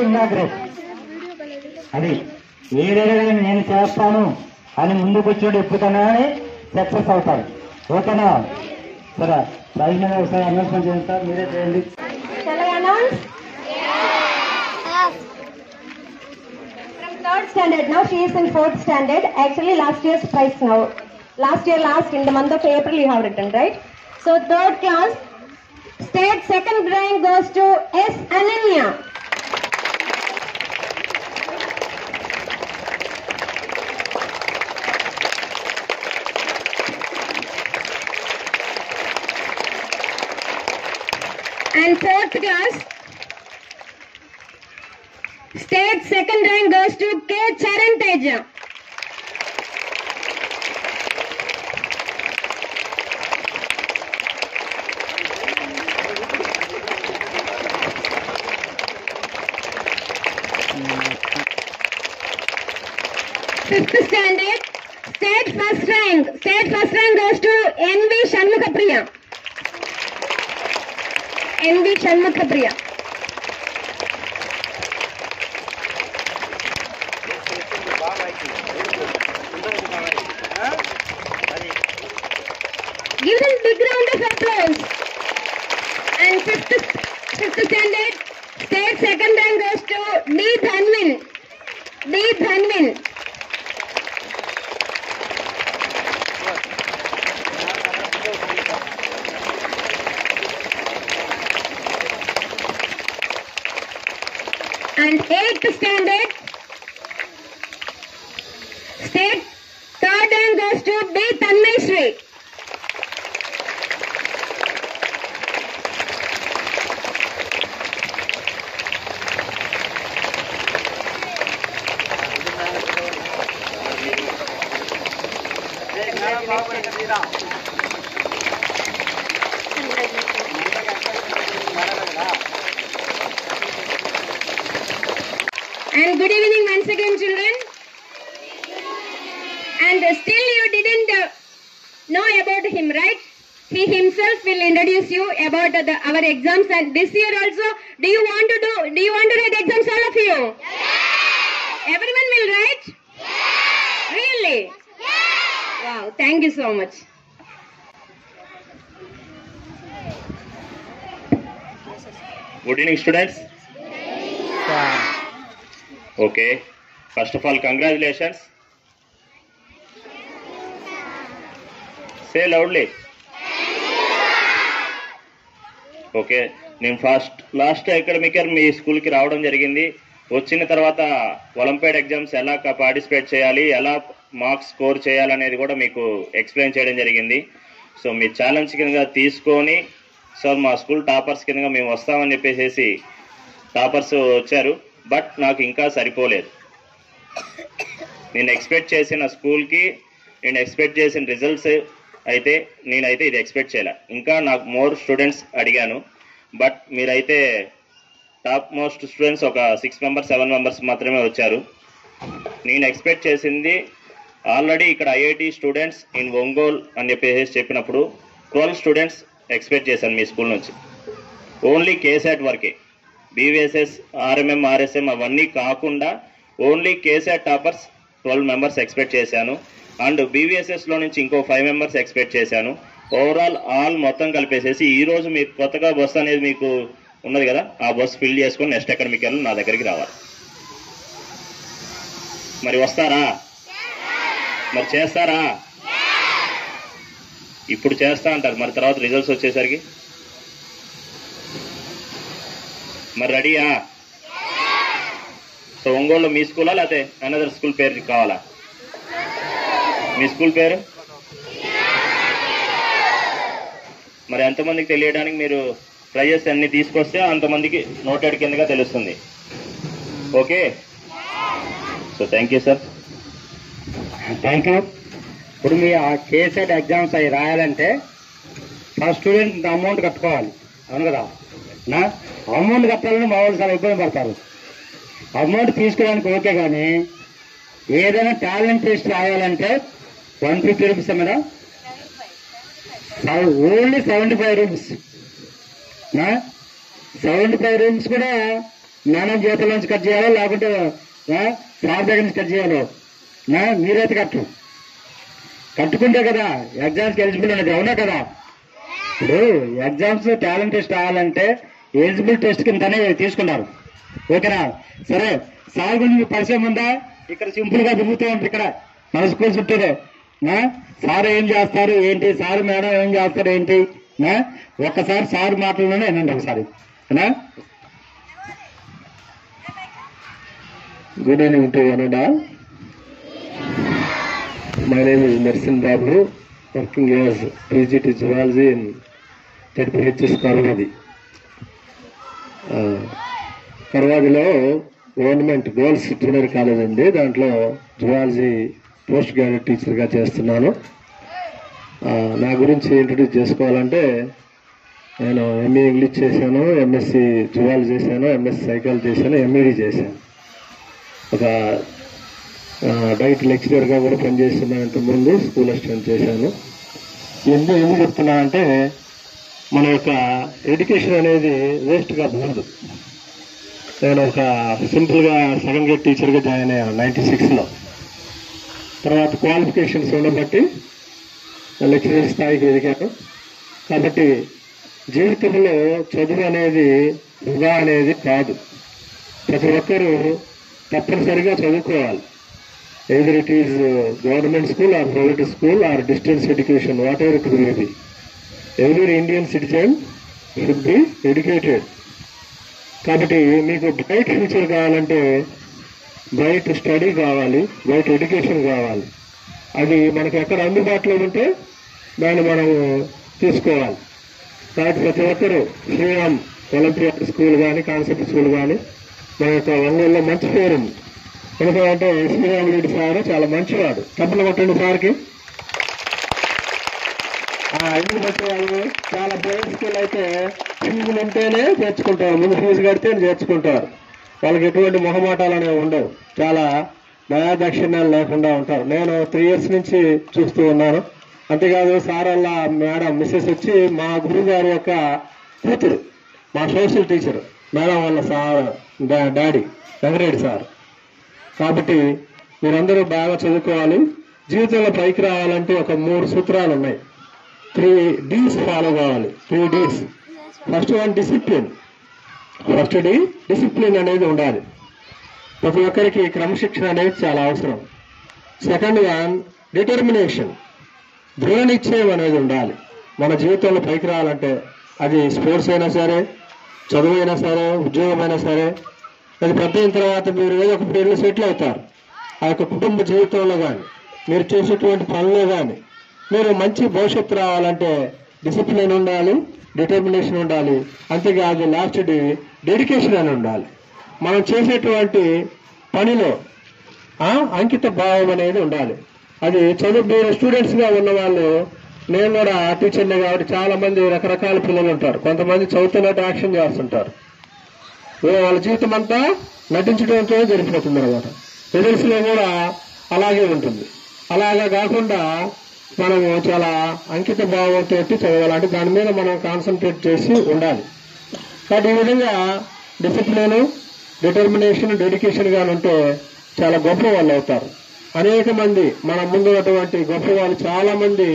Inaugurate. అది ఏదైనా నేను చేస్తాను అని ముందుకు వచ్చాడు ఎప్పుడైనా సక్సెస్ అవుతాడు. ఓకేనా? సరే, రాజమండ్రి ఒకసారి అనౌన్స్మెంట్ చేస్తారు, మీరే చేయండి. Third standard now, she is in fourth standard. Actually last year's prize now, last in the month of April you have written, right? So third class state second rank goes to S Ananya. And fourth class state second rank goes to K Charan Teja. Fifth standard state first rank goes to NV Shanmukhapriya. NV Shanmukhapriya. Give them big round of applause. And fifth standard state second rank goes to D Dhanvin. And eighth standard state third rank goes to B Tanmay Shri. And good evening once again, children. And still you didn't know about him, right? He himself will introduce you about our exams, and this year also, do you want to write exams, all of you? Yes. Everyone will write? Yes. Really? Yes. Wow, thank you so much. Good evening, students. Okay, first of all, congratulations. Say loudly. Okay, నేను last academic year మీ స్కూల్కి రావడం జరిగింది. వచ్చిన తర్వాత olympiad exams ఎలా participate చేయాలి, ఎలా marks score చేయాలనేది కూడా మీకు ఎక్స్ప్లెయిన్ చేయడం జరిగింది. సో మీ ఛాలెంజ్ కింద తీసుకొని సార్ మా స్కూల్ టాపర్స్ కింద మేము వస్తామని చెప్పేసి టాపర్స్ వచ్చారు. బట్ నాకు ఇంకా సరిపోలేదు. నేను ఎక్స్పెక్ట్ చేసిన స్కూల్కి నేను ఎక్స్పెక్ట్ చేసిన రిజల్ట్స్ అయితే నేనైతే ఇది ఎక్స్పెక్ట్ చేయలే. ఇంకా నాకు మోర్ స్టూడెంట్స్ అడిగాను, బట్ మీరైతే టాప్ మోస్ట్ స్టూడెంట్స్ ఒక 7 మెంబర్స్ మాత్రమే వచ్చారు. నేను ఎక్స్పెక్ట్ చేసింది ఆల్రెడీ ఇక్కడ ఐఐటి స్టూడెంట్స్ ఇన్ ఒంగోల్ అని చెప్పినప్పుడు 12 స్టూడెంట్స్ ఎక్స్పెక్ట్ చేశాను మీ స్కూల్ నుంచి. ఓన్లీ కేసాట్ వరకే, బీవీఎస్ఎస్, ఆర్ఎంఎం, ఆర్ఎస్ఎం అవన్నీ కాకుండా ఓన్లీ కేసాట్ టాపర్స్ 12 మెంబర్స్ ఎక్స్పెక్ట్ చేశాను. అండ్ బీవీఎస్ఎస్లో నుంచి ఇంకో 5 మెంబర్స్ ఎక్స్పెక్ట్ చేశాను. ఓవరాల్ మొత్తం కలిపేసేసి ఈరోజు మీకు కొత్తగా బస్సు అనేది మీకు ఉన్నది కదా, ఆ బస్సు ఫిల్ చేసుకొని నెక్స్ట్ అకాడమిక్ ఇయర్లో నా దగ్గరికి రావాలి. మరి వస్తారా? మరి చేస్తారా? ఇప్పుడు చేస్తా అంటారు, మరి తర్వాత రిజల్ట్స్ వచ్చేసరికి మరి రెడీయా? సో ఒంగోలులో మీ స్కూలా లేకపోతే అనదర్ స్కూల్ పేరు కావాలా? మీ స్కూల్ పేరు మరి ఎంతమందికి తెలియడానికి మీరు ప్రైజెస్ అన్ని తీసుకొస్తే అంతమందికి నోటెడ్ కిందగా తెలుస్తుంది. Okay, so thank you sir. Thank you. ఇప్పుడు మీ ఆ కేసెట్ ఎగ్జామ్స్ అవి రాయాలంటే ఫస్ట్ స్టూడెంట్ అమౌంట్ కట్టుకోవాలి, అవును కదా? నా అమౌంట్ కట్టాలని మా వాళ్ళు చాలా ఇబ్బంది పడతారు. అమౌంట్ తీసుకోవడానికి ఓకే, కానీ ఏదైనా టాలెంట్ టెస్ట్ రాయాలంటే 150 rupees madam, only 75 rupees. 75 rupees కూడా మేడం జీతం నుంచి కట్ చేయాలో లేకుంటే సార్ దగ్గర నుంచి కట్ చేయాలో మీరైతే కట్టుకుంటే కదా ఎగ్జామ్స్కి ఎలిజిబుల్ అనేది. అవునా కదా? ఇప్పుడు ఎగ్జామ్స్ టాలెంట్ టెస్ట్ రావాలంటే ఎలిజిబుల్ టెస్ట్ కిందనే తీసుకున్నారు. ఓకేనా? సరే, సార్ గురించి మీకు పరిచయం ఉందా? ఇక్కడ సింపుల్ గా తిరుగుతూ ఉంటుంది. ఇక్కడ మన స్కూల్ చుట్టూరే సార్ ఏం చేస్తారు ఏంటి, సార్ మేడం ఏం చేస్తారు ఏంటి, ఒక్కసారి సార్ మాటల్లోనే వినండి ఒకసారి. Good evening to one and all. My name is Narsin Babu, working as PGT Zoology in ZPHS Karvadi. కర్వాదిలో గవర్నమెంట్ గర్ల్స్ జూనియర్ కాలేజ్ ఉంది. దాంట్లో జువాలజీ పోస్ట్ గ్రాడ్యుయేట్ టీచర్గా చేస్తున్నాను. నా గురించి ఇంట్రడ్యూస్ చేసుకోవాలంటే నేను ఎంఏ ఇంగ్లీష్ చేశాను, ఎంఎస్సి జువాలజీ చేశాను, ఎంఎస్సి సైకాలజీ చేశాను, ఎంఈడి చేశాను. ఒక డైట్ లెక్చరర్గా కూడా పనిచేస్తున్నాను. ఇంతకుముందు స్కూల్ అసిస్టెంట్ చేశాను. ఎందుకు చెప్తున్నానంటే మన యొక్క ఎడ్యుకేషన్ అనేది వేస్ట్ కాదు. నేను ఒక సింపుల్గా సెకండ్ గ్రేడ్ టీచర్గా జాయిన్ అయ్యాను 96లో. తర్వాత క్వాలిఫికేషన్స్ ఉండబట్టి లెక్చరర్ స్థాయికి ఎదిగాను. కాబట్టి జీవితంలో చదువు అనేది వృధా అనేది కాదు. ప్రతి ఒక్కరూ తప్పనిసరిగా చదువుకోవాలి. either it is government school or private school or distance education, whatever it may be. Every Indian citizen should be educated. కాబట్టి మీకు బ్రైట్ ఫ్యూచర్ కావాలంటే బ్రైట్ స్టడీ కావాలి, బ్రైట్ ఎడ్యుకేషన్ కావాలి. అది మనకు ఎక్కడ అందుబాటులో ఉంటే దాన్ని మనం తీసుకోవాలి. కాబట్టి ప్రతి ఒక్కరూ శ్రీరామ్ ఒలింపియాడ్ స్కూల్ కానీ కాన్సెప్ట్ స్కూల్ కానీ మన యొక్క ఒంగోలులో మంచి పేరుంది. ఎందుకంటే శ్రీరామ్ రెడ్డి సార్ చాలా మంచివాడు. తప్పులు కొట్టండి సార్కి. ఎందుకు మంచివాడు? చాలా ప్రైవేట్ స్కూల్ అయితే ఫీజులు ఉంటేనే చేర్చుకుంటారు, ముందు ఫీజు కడితే చేర్చుకుంటారు. వాళ్ళకి ఎటువంటి మొహమాటాలు అనేవి ఉండవు, చాలా దయాదాక్షిణ్యాలు లేకుండా ఉంటారు. నేను 3 years నుంచి చూస్తూ ఉన్నాను. అంతేకాదు సార్ వాళ్ళ మేడం మిస్సెస్ వచ్చి మా గురువు గారి యొక్క కూతురు, మా సోషల్ టీచర్ మేడం వాళ్ళ సార్ డాడీ వెంకరెడ్డి సార్. కాబట్టి మీరందరూ బాగా చదువుకోవాలి. జీవితంలో పైకి రావాలంటే ఒక 3 సూత్రాలు ఉన్నాయి. 3 Ds ఫాలో కావాలి. 3 Ds. First one discipline. First D discipline అనేది ఉండాలి. ప్రతి ఒక్కరికి క్రమశిక్షణ అనేది చాలా అవసరం. సెకండ్ వన్ డిటర్మినేషన్, దృఢ నిశ్చయం అనేది ఉండాలి. మన జీవితంలో పైకి రావాలంటే అది స్పోర్ట్స్ అయినా సరే, చదువు అయినా సరే, ఉద్యోగం అయినా సరే, అది పెద్ద అయిన తర్వాత మీరు ఏదో ఒక ఫీల్డ్లో సెటిల్ అవుతారు. ఆ యొక్క కుటుంబ జీవితంలో కానీ మీరు చేసేటువంటి పనుల్లో కానీ మీరు మంచి భవిష్యత్తు రావాలంటే డిసిప్లిన్ ఉండాలి, డిటర్మినేషన్ ఉండాలి. అంతేకాదు లాస్ట్ డెడికేషన్ అని ఉండాలి. మనం చేసేటువంటి పనిలో అంకిత భావం అనేది ఉండాలి. అది చదువు మీరు స్టూడెంట్స్గా ఉన్న వాళ్ళు, నేను కూడా టీచర్నే కాబట్టి చాలా మంది రకరకాల పిల్లలు ఉంటారు. కొంతమంది చదువుతున్నట్టు యాక్షన్ చేస్తుంటారు. వాళ్ళ జీవితం అంతా నటించడంతో జరిగిపోతుంది అనమాట. రిజల్ట్స్లో కూడా అలాగే ఉంటుంది. అలాగా కాకుండా మనము చాలా అంకిత భావంతో చదవాలంటే దాని మీద మనం కాన్సన్ట్రేట్ చేసి ఉండాలి. కాబట్టి ఈ విధంగా డిసిప్లిన్, డిటర్మినేషన్, డెడికేషన్ గా ఉంటే చాలా గొప్ప వాళ్ళు అవుతారు. అనేక మంది మన ముందు ఉన్నటువంటి గొప్ప వాళ్ళు చాలా మంది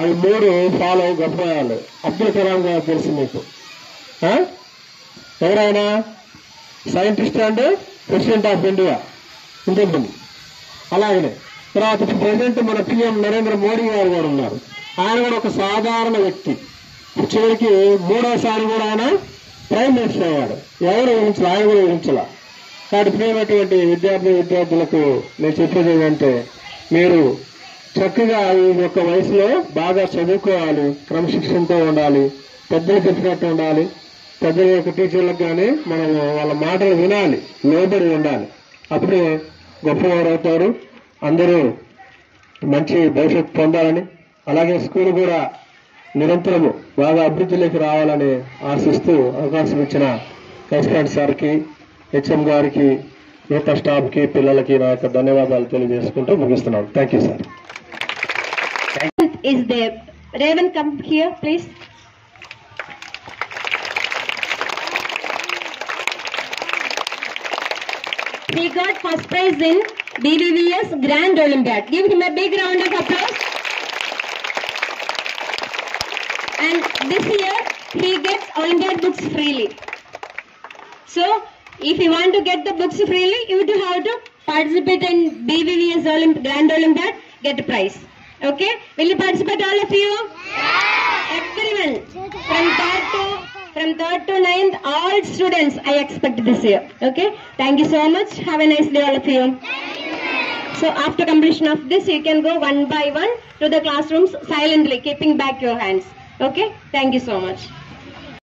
అవి 3 ఫాలో గొప్ప వాళ్ళు. అబ్దుల్ కలాం గారు తెలుసు మీకు, ఎవరైనా scientist and president of India ఉంటుంది. అలాగనే తర్వాత ప్రెసిడెంట్ మన పిఎం నరేంద్ర మోడీ గారు కూడా ఉన్నారు. ఆయన కూడా ఒక సాధారణ వ్యక్తి. చివరికి 3వసారి కూడా ఆయన ప్రైమ్ మినిస్టర్ అయ్యాడు. ఎవరు ఊహించాలి, ఆయన కూడా ఊహించాల. కాబట్టి ప్రియమైనటువంటి విద్యార్థులకు నేను చెప్పేది ఏంటంటే మీరు చక్కగా ఈ యొక్క వయసులో బాగా చదువుకోవాలి, క్రమశిక్షణతో ఉండాలి, పెద్దలు చెప్పినట్టు ఉండాలి. పెద్దల యొక్క టీచర్లకు కానీ మనం వాళ్ళ మాటలు వినాలి, లోబడి ఉండాలి. అప్పుడే గొప్పవారు అవుతారు. అందరూ మంచి భవిష్యత్తు పొందాలని, అలాగే స్కూల్ కూడా నిరంతరము బాగా అభివృద్ధిలోకి రావాలని ఆశిస్తూ అవకాశం ఇచ్చిన కరెస్పాండెంట్ సార్కి, హెచ్ఎం గారికి, మిగతా స్టాఫ్కి, పిల్లలకి నా యొక్క ధన్యవాదాలు తెలియజేసుకుంటూ ముగిస్తున్నాను. Thank you sir. Is there? Raven, come here, please. he got first prize in BVVS Grand Olympiad. Give him a big round of applause. And this year he gets Olympiad books freely. So if you want to get the books freely, you do have to participate in BVVS Grand Olympiad, get a prize. Okay? Will you participate, all of you? Yeah. Everyone, from third to ninth, all students I expect this year. Okay? Thank you so much. Have a nice day, all of you. So after completion of this, you can go one by one to the classrooms silently, keeping back your hands. Okay? Thank you so much.